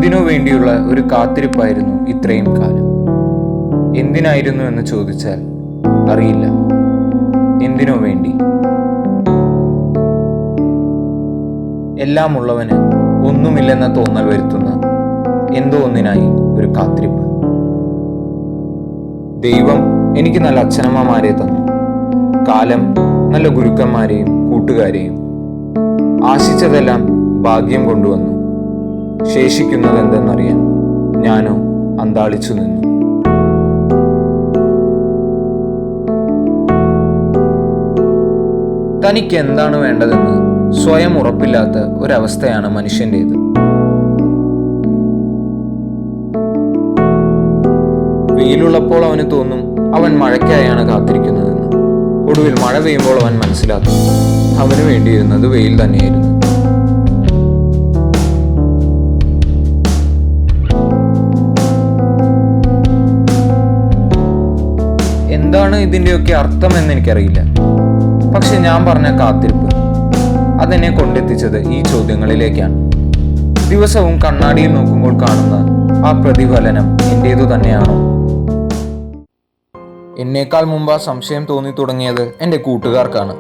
എന്തിനു വേണ്ടിയുള്ള ഒരു കാത്തിരിപ്പായിരുന്നു ഇത്രയും കാലം. എന്തിനായിരുന്നു എന്ന് ചോദിച്ചാൽ അറിയില്ല. എന്തിനോ വേണ്ടി. എല്ലാം ഉള്ളവന് ഒന്നുമില്ലെന്ന തോന്നൽ വരുത്തുന്ന എന്തോ ഒന്നിനായി ഒരു കാത്തിരിപ്പ്. ദൈവം എനിക്ക് നല്ല അച്ഛനമ്മമാരെ തന്നു. കാലം നല്ല ഗുരുക്കന്മാരെയും കൂട്ടുകാരെയും. ആശിച്ചതെല്ലാം ഭാഗ്യം കൊണ്ടുവന്നു. ശേഷിക്കുന്നത് എന്തെന്നറിയാൻ ഞാനോ അന്താളിച്ചു നിന്നു. തനിക്ക് എന്താണ് വേണ്ടതെന്ന് സ്വയം ഉറപ്പില്ലാത്ത ഒരവസ്ഥയാണ് മനുഷ്യൻ്റേത്. വെയിലുള്ളപ്പോൾ അവന് തോന്നും അവൻ മഴയ്ക്കായാണ് കാത്തിരിക്കുന്നതെന്ന്. ഒടുവിൽ മഴ പെയ്യുമ്പോൾ അവൻ മനസ്സിലാക്കും അവന് വേണ്ടിയിരുന്നത് വെയിൽ തന്നെയായിരുന്നു. എന്താണ് ഇതിൻ്റെയൊക്കെ അർത്ഥം എന്ന് എനിക്കറിയില്ല. പക്ഷെ ഞാൻ പറഞ്ഞ കാത്തിരിപ്പ് അതെന്നെ കൊണ്ടെത്തിച്ചത് ഈ ചോദ്യങ്ങളിലേക്കാണ്. ദിവസവും കണ്ണാടിയിൽ നോക്കുമ്പോൾ കാണുന്ന ആ പ്രതിഫലനം എൻ്റേതു തന്നെയാണോ? എന്നേക്കാൾ മുമ്പ് ആ സംശയം തോന്നി തുടങ്ങിയത് എൻ്റെ കൂട്ടുകാർക്കാണ്.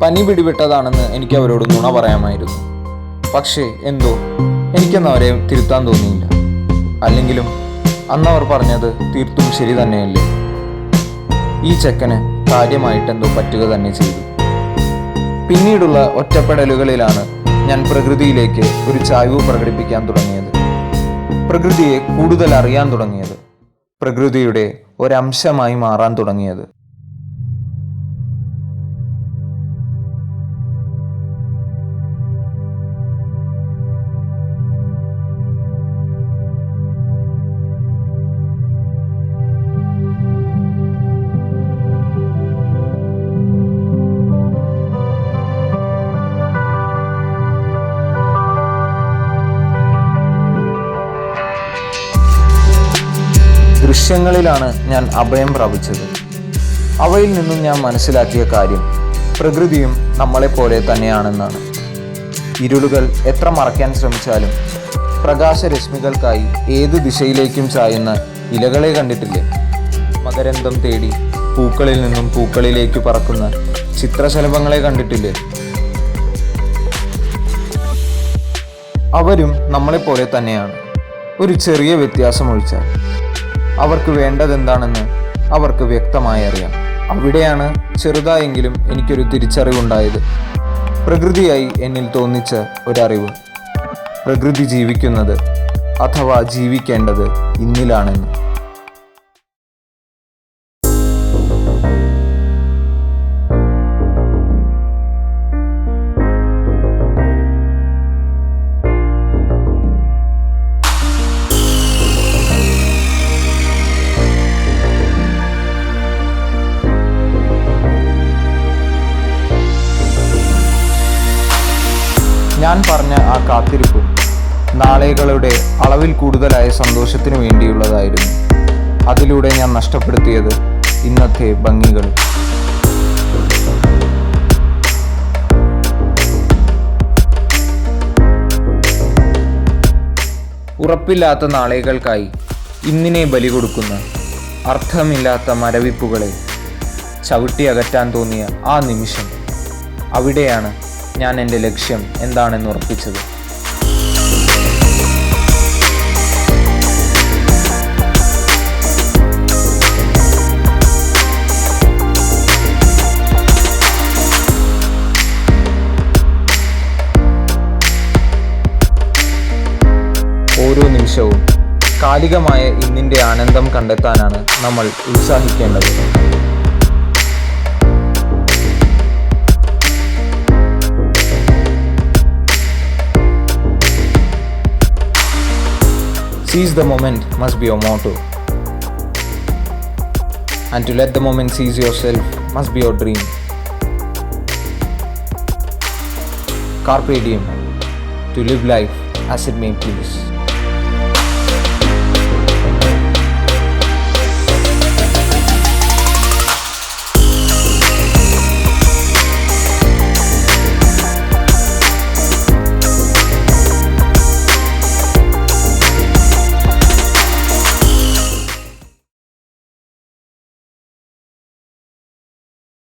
പനി പിടിപെട്ടതാണെന്ന് എനിക്ക് അവരോട് നുണ പറയാമായിരുന്നു. പക്ഷേ എന്തോ എനിക്കൊന്നും അവരെ തിരുത്താൻ തോന്നിയില്ല. അല്ലെങ്കിലും അന്നവർ പറഞ്ഞത് തീർത്തും ശരി തന്നെയല്ലേ. ഈ ചെക്കന് കാര്യമായിട്ടെന്തോ പറ്റുക തന്നെ ചെയ്തു. പിന്നീടുള്ള ഒറ്റപ്പെടലുകളിലാണ് ഞാൻ പ്രകൃതിയിലേക്ക് ഒരു ചായ്വ് പ്രകടിപ്പിക്കാൻ തുടങ്ങിയത്. പ്രകൃതിയെ കൂടുതൽ അറിയാൻ തുടങ്ങിയത്. പ്രകൃതിയുടെ ഒരംശമായി മാറാൻ തുടങ്ങിയത്. ദൃശ്യങ്ങളിലാണ് ഞാൻ അഭയം പ്രാപിച്ചത്. അവയിൽ നിന്നും ഞാൻ മനസ്സിലാക്കിയ കാര്യം പ്രകൃതിയും നമ്മളെപ്പോലെ തന്നെയാണെന്നാണ്. ഇരുളുകൾ എത്ര മറയ്ക്കാൻ ശ്രമിച്ചാലും പ്രകാശരശ്മികൾക്കായി ഏത് ദിശയിലേക്കും ചായുന്ന ഇലകളെ കണ്ടിട്ടില്ലേ? മകരന്തം തേടി പൂക്കളിൽ നിന്നും പൂക്കളിലേക്ക് പറക്കുന്ന ചിത്രശലഭങ്ങളെ കണ്ടിട്ടില്ലേ? അവരും നമ്മളെപ്പോലെ തന്നെയാണ്. ഒരു ചെറിയ വ്യത്യാസം ഒഴിച്ചാൽ. അവർക്ക് വേണ്ടതെന്താണെന്ന് അവർക്ക് വ്യക്തമായി അറിയാം. അവിടെയാണ് ചെറുതായെങ്കിലും എനിക്കൊരു തിരിച്ചറിവുണ്ടായത്. പ്രകൃതിയായി എന്നിൽ തോന്നിച്ച ഒരറിവ്. പ്രകൃതി ജീവിക്കുന്നത് അഥവാ ജീവിക്കേണ്ടത് ഇന്നിലാണെന്ന്. ഞാൻ പറഞ്ഞ ആ കാത്തിരിപ്പും നാളുകളുടെ അളവിൽ കൂടുതലായ സന്തോഷത്തിന് വേണ്ടിയുള്ളതായിരുന്നു. അതിലൂടെ ഞാൻ നഷ്ടപ്പെടുത്തിയത് ഇന്നത്തെ ഭംഗികൾ. ഉറപ്പില്ലാത്ത നാളുകൾക്കായി ഇന്നിനെ ബലി കൊടുക്കുന്ന അർത്ഥമില്ലാത്ത മരവിപ്പുകളെ ചവിട്ടി അകറ്റാൻ തോന്നിയ ആ നിമിഷം, അവിടെയാണ് ഞാൻ എൻ്റെ ലക്ഷ്യം എന്താണെന്ന് ഉറപ്പിച്ചത്. ഓരോ നിമിഷവും കാലികമായ ഇന്നിൻ്റെ ആനന്ദം കണ്ടെത്താനാണ് നമ്മൾ ഉത്സാഹിക്കേണ്ടത്. Seize the moment must be your motto. And to let the moment seize yourself must be your dream. Carpe diem, to live life as it may please.